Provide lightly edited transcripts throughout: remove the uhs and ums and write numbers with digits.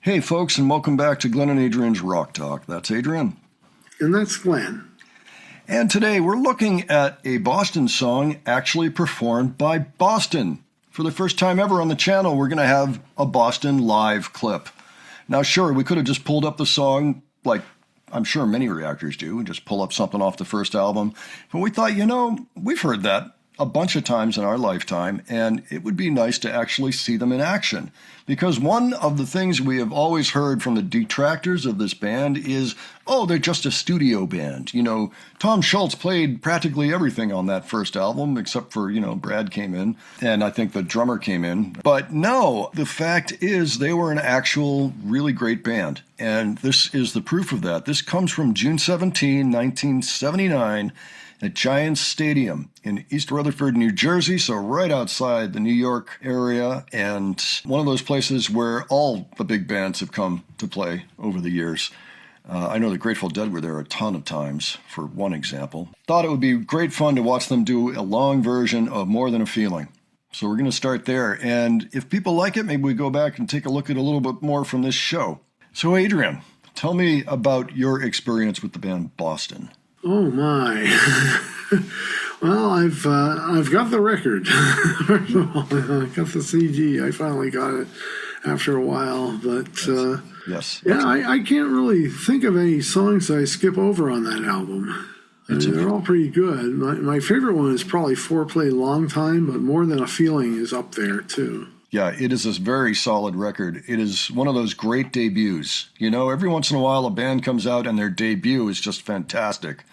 Hey, folks, and welcome back to Glenn and Adrian's Rock Talk. That's Adrian. And that's Glenn. And today we're looking at a Boston song actually performed by Boston. For the first time ever on the channel, we're going to have a Boston live clip. Now, sure, we could have just pulled up the song like I'm sure many reactors do, and just pull up something off the first album. But we thought, we've heard that a bunch of times in our lifetime, and it would be nice to actually see them in action. Because one of the things we have always heard from the detractors of this band is, oh, they're just a studio band. Tom Schultz played practically everything on that first album, except for, Brad came in, and I think the drummer came in. But no, the fact is they were an actual really great band. And this is the proof of that. This comes from June 17, 1979, at Giants Stadium in East Rutherford, New Jersey, so right outside the New York area, and one of those places where all the big bands have come to play over the years. I know the Grateful Dead were there a ton of times, for one example. Thought it would be great fun to watch them do a long version of More Than a Feeling. So we're going to start there, and if people like it, maybe we go back and take a look at a little bit more from this show. So Adrian, tell me about your experience with the band Boston. Oh my! Well, I've got the record. First of all, I got the CD. I finally got it after a while, but yes. Yeah, I can't really think of any songs I skip over on that album. They're all pretty good. My favorite one is probably Foreplay Long Time, but More Than a Feeling is up there too. Yeah, it is a very solid record. It is one of those great debuts. Every once in a while a band comes out and their debut is just fantastic.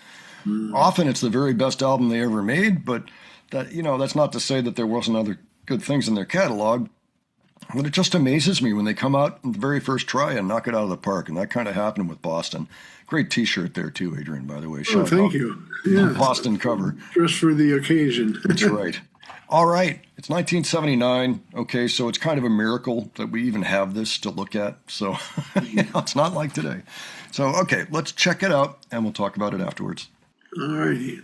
Often it's the very best album they ever made, but that's not to say that there wasn't other good things in their catalog. But it just amazes me when they come out in the very first try and knock it out of the park, and that kind of happened with Boston. Great T-shirt there too, Adrian, by the way. Oh, thank you. Yeah, Boston cover. Just for the occasion. That's right. All right, it's 1979. Okay, so it's kind of a miracle that we even have this to look at. So it's not like today. So, okay, let's check it out, and we'll talk about it afterwards. All righty.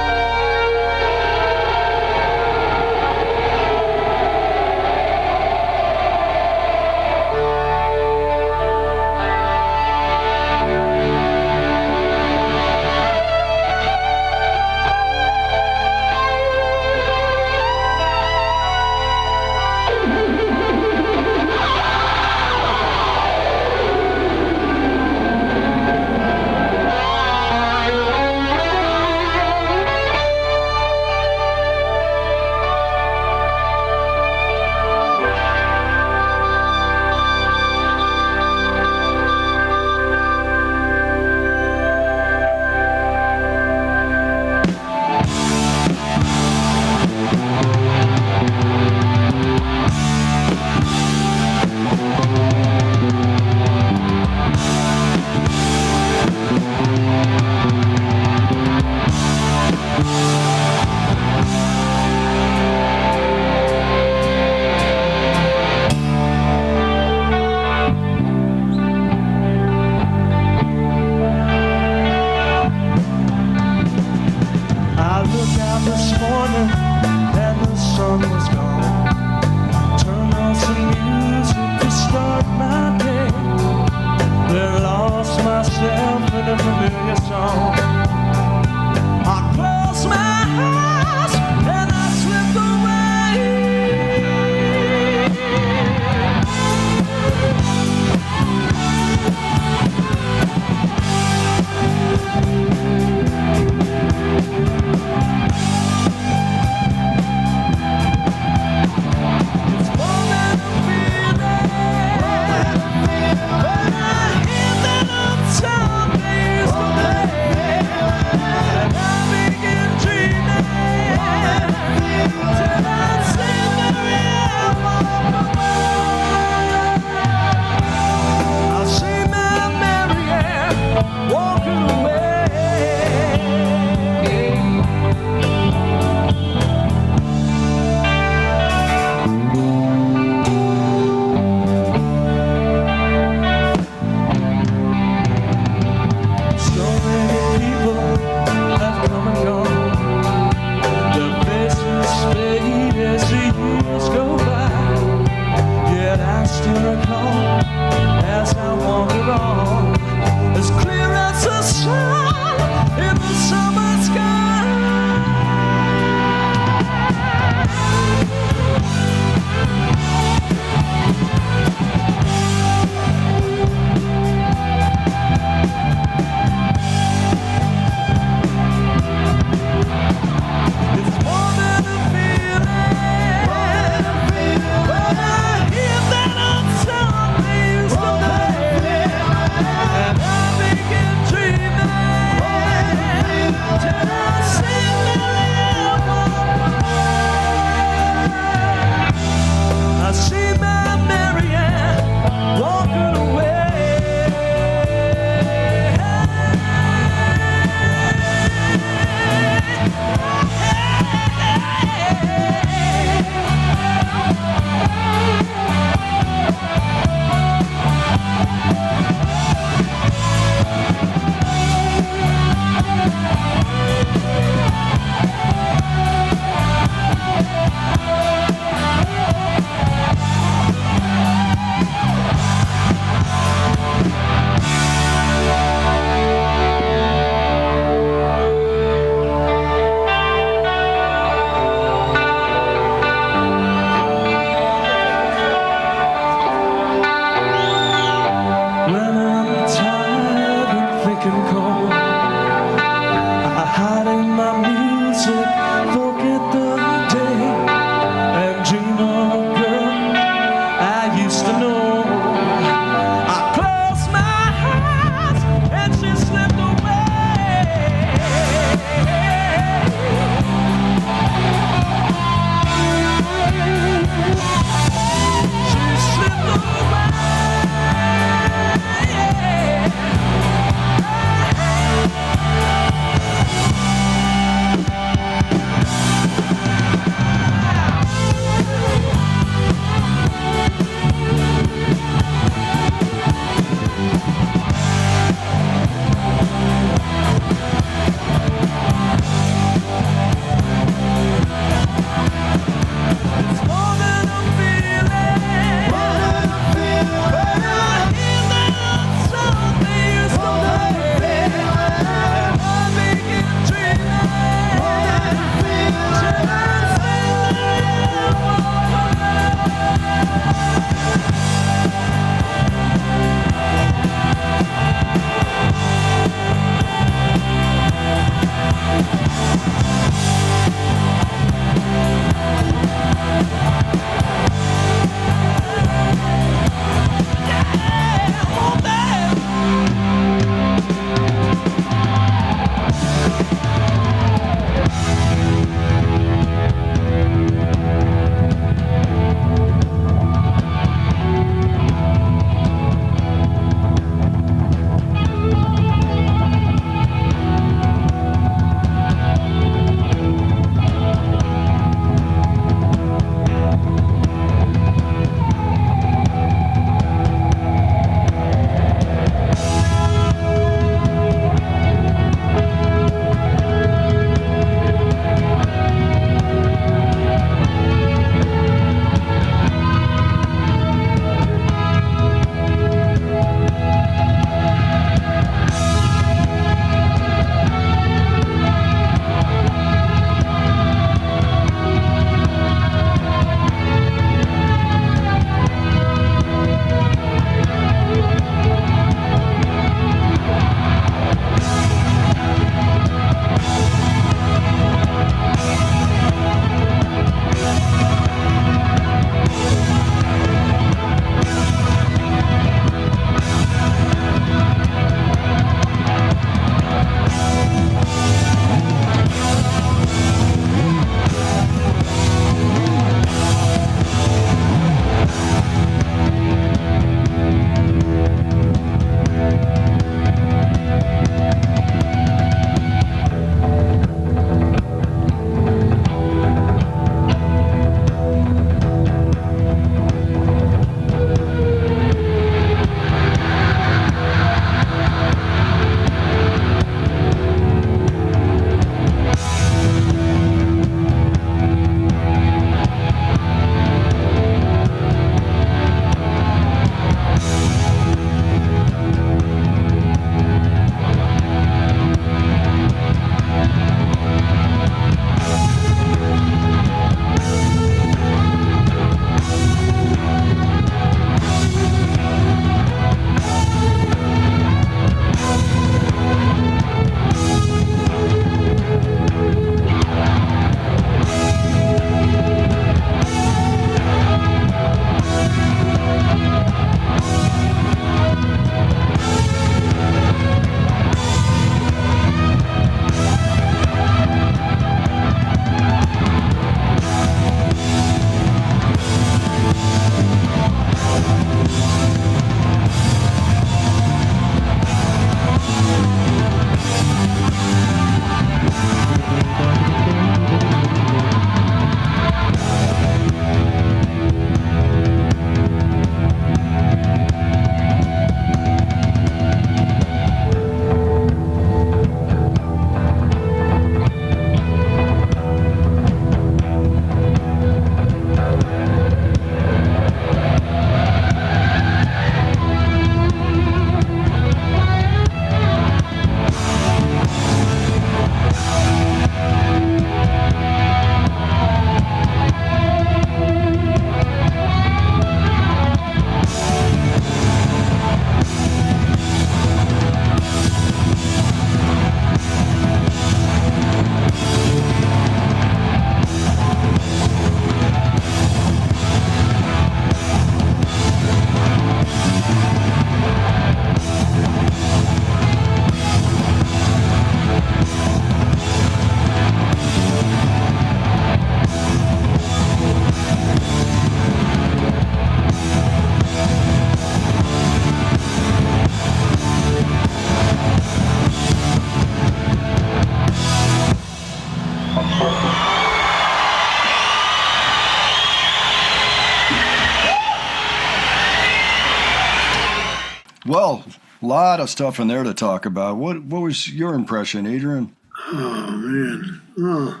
Well, a lot of stuff in there to talk about. What was your impression, Adrian? Oh, man. Well,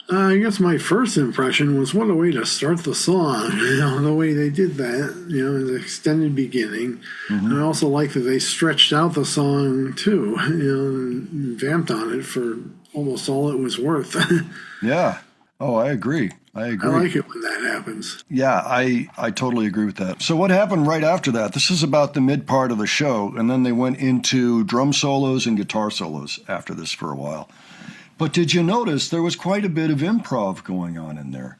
I guess my first impression was what a way to start the song. The way they did that, an extended beginning. And I also like that they stretched out the song too, and vamped on it for almost all it was worth. Yeah. Oh, I agree. I like it when that happens. Yeah, I totally agree with that. So what happened right after that? This is about the mid part of the show, and then they went into drum solos and guitar solos after this for a while. But did you notice there was quite a bit of improv going on in there?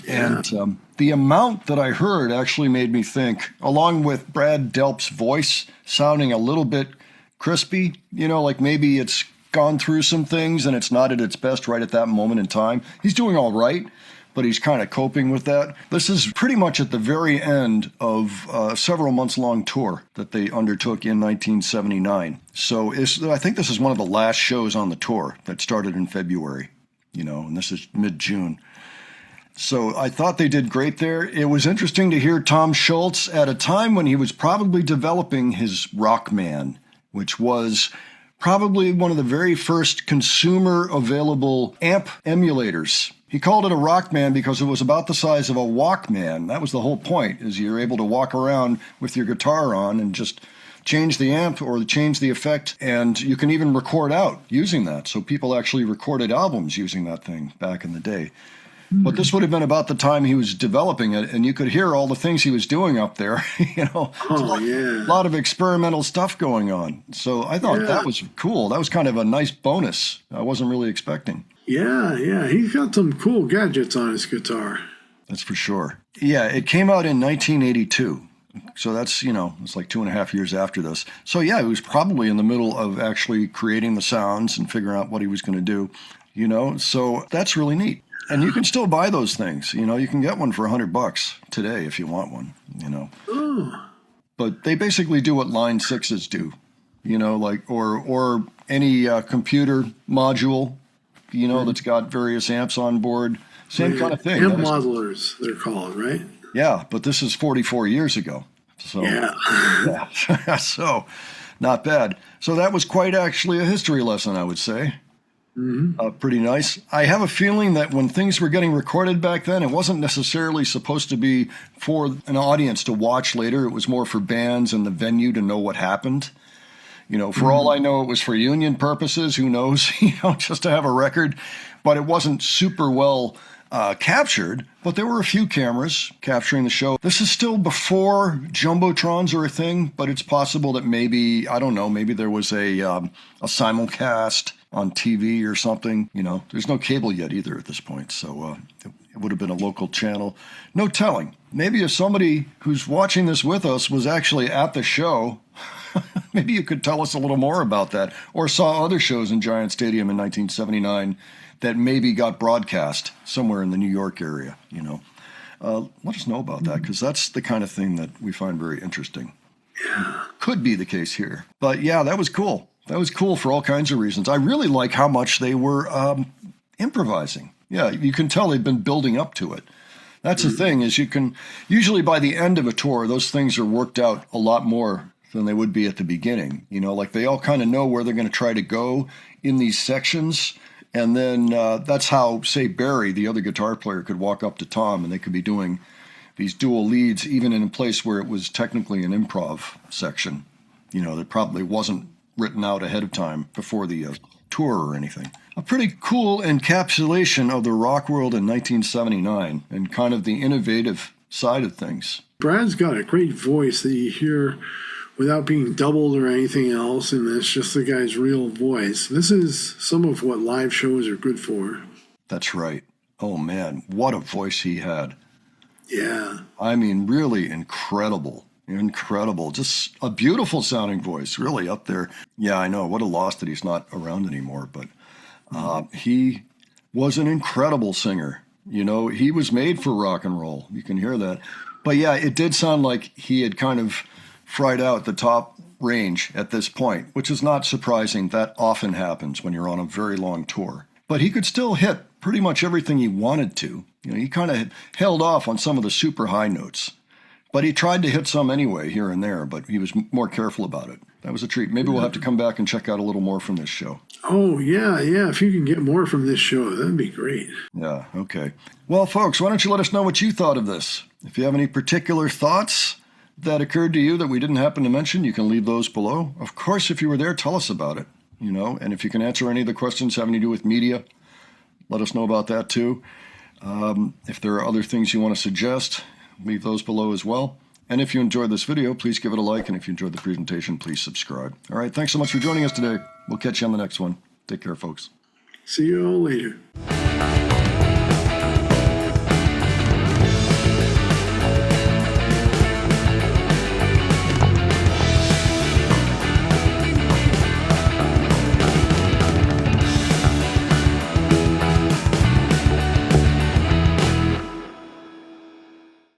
Yeah. And the amount that I heard actually made me think, along with Brad Delp's voice sounding a little bit crispy, like maybe it's gone through some things and it's not at its best right at that moment in time. He's doing all right, but he's kind of coping with that. This is pretty much at the very end of a several months long tour that they undertook in 1979. So I think this is one of the last shows on the tour that started in February, and this is mid-June. So I thought they did great there. It was interesting to hear Tom Schultz at a time when he was probably developing his Rockman, which was probably one of the very first consumer available amp emulators. He called it a Rockman because it was about the size of a Walkman. That was the whole point, is you're able to walk around with your guitar on and just change the amp or change the effect, and you can even record out using that. So people actually recorded albums using that thing back in the day. But this would have been about the time he was developing it, and you could hear all the things he was doing up there. A lot of experimental stuff going on. So I thought that was cool. That was kind of a nice bonus I wasn't really expecting. Yeah. He's got some cool gadgets on his guitar. That's for sure. Yeah, it came out in 1982. So that's, it's like 2.5 years after this. So yeah, he was probably in the middle of actually creating the sounds and figuring out what he was going to do, So that's really neat. And you can still buy those things. You can get one for $100 today if you want one, Oh. But they basically do what Line 6s do, or any computer module, that's got various amps on board. Same kind of thing. Amp modelers, they're called, right? Yeah, but this is 44 years ago. So, yeah. So, not bad. So that was quite actually a history lesson, I would say. Pretty nice. I have a feeling that when things were getting recorded back then, it wasn't necessarily supposed to be for an audience to watch later. It was more for bands and the venue to know what happened. For all I know, it was for union purposes. Who knows? Just to have a record. But it wasn't super well captured. But there were a few cameras capturing the show. This is still before jumbotrons are a thing, but it's possible that maybe, I don't know, maybe there was a simulcast on TV or something. There's no cable yet either at this point, so it would have been a local channel. No telling. Maybe if somebody who's watching this with us was actually at the show, maybe you could tell us a little more about that, or saw other shows in Giant Stadium in 1979 that maybe got broadcast somewhere in the New York area. Let us know about that, because that's the kind of thing that we find very interesting. Yeah. Could be the case here. But yeah, that was cool. That was cool for all kinds of reasons. I really like how much they were improvising. Yeah, you can tell they've been building up to it. That's the thing, is you can, usually by the end of a tour, those things are worked out a lot more than they would be at the beginning. Like they all kind of know where they're going to try to go in these sections. And then that's how, say, Barry, the other guitar player, could walk up to Tom and they could be doing these dual leads, even in a place where it was technically an improv section. That probably wasn't written out ahead of time before the tour or anything. A pretty cool encapsulation of the rock world in 1979 and kind of the innovative side of things. Brad's got a great voice that you hear without being doubled or anything else, and it's just the guy's real voice. This is some of what live shows are good for. That's right. Oh, man, what a voice he had. Yeah. I mean, really incredible. Incredible. Just a beautiful sounding voice, really up there. Yeah, I know. What a loss that he's not around anymore. But he was an incredible singer. He was made for rock and roll. You can hear that. But yeah, it did sound like he had kind of fried out the top range at this point, which is not surprising. That often happens when you're on a very long tour. But he could still hit pretty much everything he wanted to. He kind of held off on some of the super high notes. But he tried to hit some anyway, here and there, but he was more careful about it. That was a treat. Maybe we'll have to come back and check out a little more from this show. Oh, yeah. If you can get more from this show, that'd be great. Yeah, okay. Well, folks, why don't you let us know what you thought of this? If you have any particular thoughts that occurred to you that we didn't happen to mention, you can leave those below. Of course, if you were there, tell us about it, and if you can answer any of the questions having to do with media, let us know about that too. If there are other things you want to suggest, leave those below as well. And if you enjoyed this video, please give it a like. And if you enjoyed the presentation, please subscribe. All right, thanks so much for joining us today. We'll catch you on the next one. Take care, folks. See you all later.